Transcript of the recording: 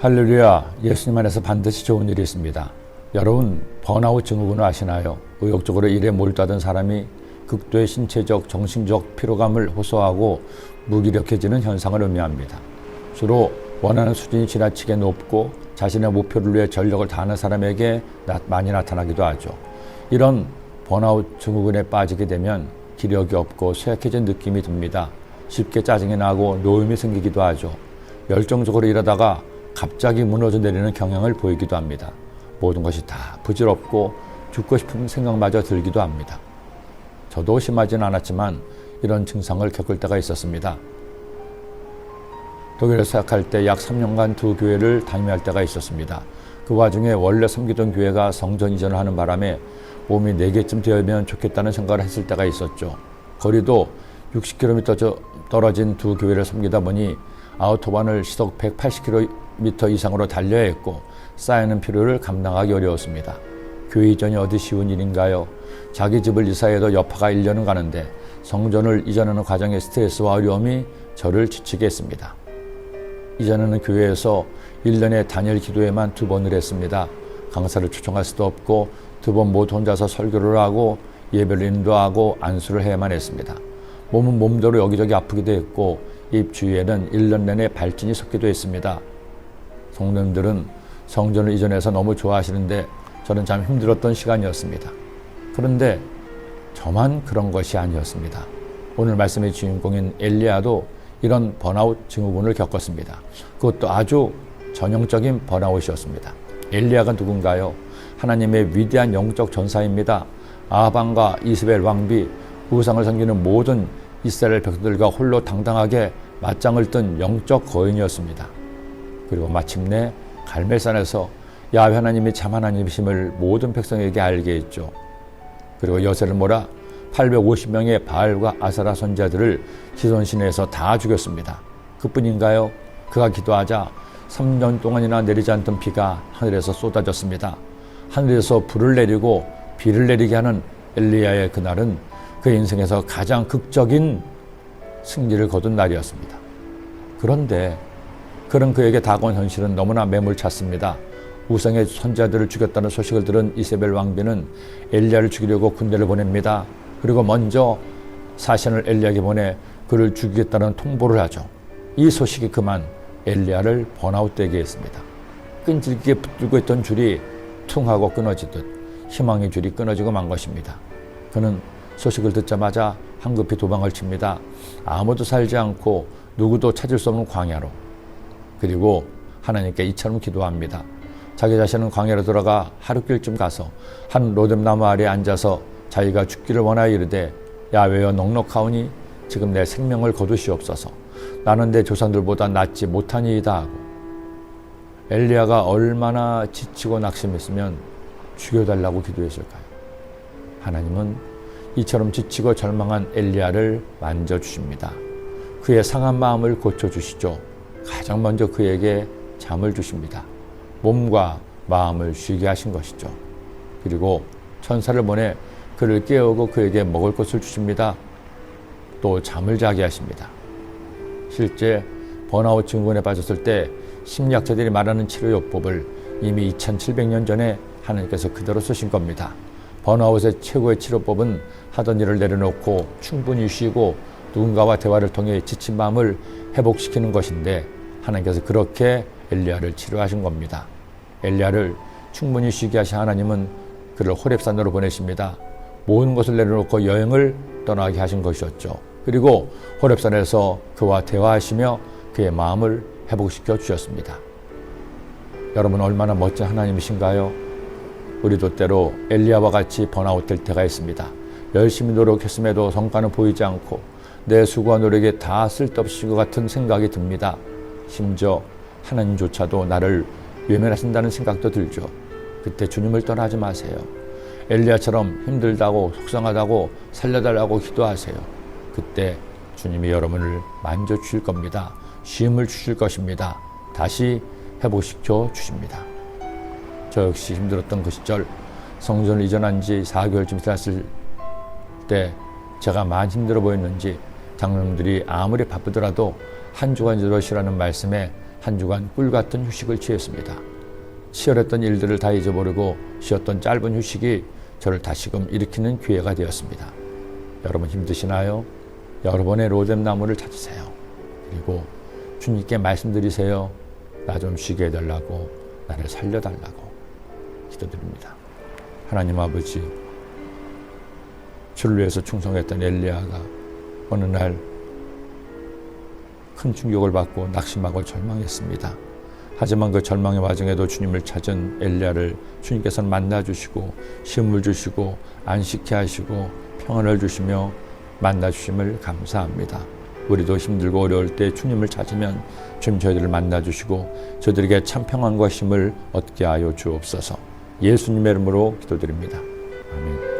할렐루야, 예수님 안에서 반드시 좋은 일이 있습니다. 여러분, 번아웃 증후군을 아시나요? 의욕적으로 일에 몰두하던 사람이 극도의 신체적, 정신적 피로감을 호소하고 무기력해지는 현상을 의미합니다. 주로 원하는 수준이 지나치게 높고 자신의 목표를 위해 전력을 다하는 사람에게 많이 나타나기도 하죠. 이런 번아웃 증후군에 빠지게 되면 기력이 없고 쇠약해진 느낌이 듭니다. 쉽게 짜증이 나고 노임이 생기기도 하죠. 열정적으로 일하다가 갑자기 무너져 내리는 경향을 보이기도 합니다. 모든 것이 다 부질없고 죽고 싶은 생각마저 들기도 합니다. 저도 심하지는 않았지만 이런 증상을 겪을 때가 있었습니다. 독일에서 사역할 때 약 3년간 두 교회를 담임할 때가 있었습니다. 그 와중에 원래 섬기던 교회가 성전 이전을 하는 바람에 몸이 4개쯤 되면 좋겠다는 생각을 했을 때가 있었죠. 거리도 60km 떨어진 두 교회를 섬기다 보니 아우토반을 시속 180km 이상으로 달려야 했고 쌓이는 피로를 감당하기 어려웠습니다. 교회 이전이 어디 쉬운 일인가요? 자기 집을 이사해도 여파가 1년은 가는데 성전을 이전하는 과정의 스트레스와 어려움이 저를 지치게 했습니다. 이전에는 교회에서 1년에 단일 기도회만 2번을 했습니다. 강사를 초청할 수도 없고 2번 모두 혼자서 설교를 하고 예배를 인도하고 안수를 해야만 했습니다. 몸은 몸대로 여기저기 아프기도 했고 입 주위에는 1년 내내 발진이 섰기도 했습니다. 성도님들은 성전을 이전해서 너무 좋아하시는데 저는 참 힘들었던 시간이었습니다. 그런데 저만 그런 것이 아니었습니다. 오늘 말씀의 주인공인 엘리야도 이런 번아웃 증후군을 겪었습니다. 그것도 아주 전형적인 번아웃이었습니다. 엘리야가 누군가요? 하나님의 위대한 영적 전사입니다. 아합과 이스벨 왕비, 우상을 섬기는 모든 이스라엘 백성들과 홀로 당당하게 맞짱을 뜬 영적 거인이었습니다. 그리고 마침내 갈멜산에서 야훼 하나님이 참 하나님이심을 모든 백성에게 알게 했죠. 그리고 여세를 몰아 850명의 바알과 아세라 선지자들을 기손 시내에서 다 죽였습니다. 그뿐인가요? 그가 기도하자 3년 동안이나 내리지 않던 비가 하늘에서 쏟아졌습니다. 하늘에서 불을 내리고 비를 내리게 하는 엘리야의 그날은 그의 인생에서 가장 극적인 승리를 거둔 날이었습니다. 그런데 그런 그에게 다가온 현실은 너무나 매몰찼습니다. 우상의 선지자들을 죽였다는 소식을 들은 이세벨 왕비는 엘리야를 죽이려고 군대를 보냅니다. 그리고 먼저 사신을 엘리야에게 보내 그를 죽이겠다는 통보를 하죠. 이 소식이 그만 엘리야를 번아웃되게 했습니다. 끈질기게 붙들고 있던 줄이 퉁 하고 끊어지듯 희망의 줄이 끊어지고 만 것입니다. 그는 소식을 듣자마자 황급히 도망을 칩니다. 아무도 살지 않고 누구도 찾을 수 없는 광야로. 그리고 하나님께 이처럼 기도합니다. 자기 자신은 광야로 들어가 하룻길쯤 가서 한 로뎀나무 아래에 앉아서 자기가 죽기를 원하여 이르되 야훼여 넉넉하오니 지금 내 생명을 거두시옵소서. 나는 내 조상들보다 낫지 못하니이다 하고. 엘리야가 얼마나 지치고 낙심했으면 죽여달라고 기도했을까요? 하나님은 이처럼 지치고 절망한 엘리야를 만져주십니다. 그의 상한 마음을 고쳐주시죠. 가장 먼저 그에게 잠을 주십니다. 몸과 마음을 쉬게 하신 것이죠. 그리고 천사를 보내 그를 깨우고 그에게 먹을 것을 주십니다. 또 잠을 자게 하십니다. 실제 번아웃 증후군에 빠졌을 때 심리학자들이 말하는 치료요법을 이미 2700년 전에 하나님께서 그대로 쓰신 겁니다. 번아웃의 최고의 치료법은 하던 일을 내려놓고 충분히 쉬고 누군가와 대화를 통해 지친 마음을 회복시키는 것인데 하나님께서 그렇게 엘리야를 치료하신 겁니다. 엘리야를 충분히 쉬게 하신 하나님은 그를 호렙산으로 보내십니다. 모든 것을 내려놓고 여행을 떠나게 하신 것이었죠. 그리고 호렙산에서 그와 대화하시며 그의 마음을 회복시켜 주셨습니다. 여러분 얼마나 멋진 하나님이신가요? 우리도 때로 엘리야와 같이 번아웃 될 때가 있습니다. 열심히 노력했음에도 성과는 보이지 않고 내 수고와 노력이 다 쓸데없인 것 같은 생각이 듭니다. 심지어 하나님조차도 나를 외면하신다는 생각도 들죠. 그때 주님을 떠나지 마세요. 엘리야처럼 힘들다고 속상하다고 살려달라고 기도하세요. 그때 주님이 여러분을 만져주실 겁니다. 쉼을 주실 것입니다. 다시 회복시켜 주십니다. 저 역시 힘들었던 그 시절 성전을 이전한 지 4개월쯤 지났을 때 제가 많이 힘들어 보였는지 장로님들이 아무리 바쁘더라도 한 주간 이러시라는 말씀에 한 주간 꿀 같은 휴식을 취했습니다. 치열했던 일들을 다 잊어버리고 쉬었던 짧은 휴식이 저를 다시금 일으키는 기회가 되었습니다. 여러분 힘드시나요? 여러분의 로뎀 나무를 찾으세요. 그리고 주님께 말씀드리세요. 나 좀 쉬게 해달라고, 나를 살려달라고 기도드립니다. 하나님 아버지, 주를 위해서 충성했던 엘리야가 어느 날 큰 충격을 받고 낙심하고 절망했습니다. 하지만 그 절망의 와중에도 주님을 찾은 엘리야를 주님께서는 만나주시고 쉼을 주시고 안식케 하시고 평안을 주시며 만나주심을 감사합니다. 우리도 힘들고 어려울 때 주님을 찾으면 주님 저희들을 만나주시고 저희들에게 참 평안과 힘을 얻게 하여 주옵소서. 예수님의 이름으로 기도드립니다. 아멘.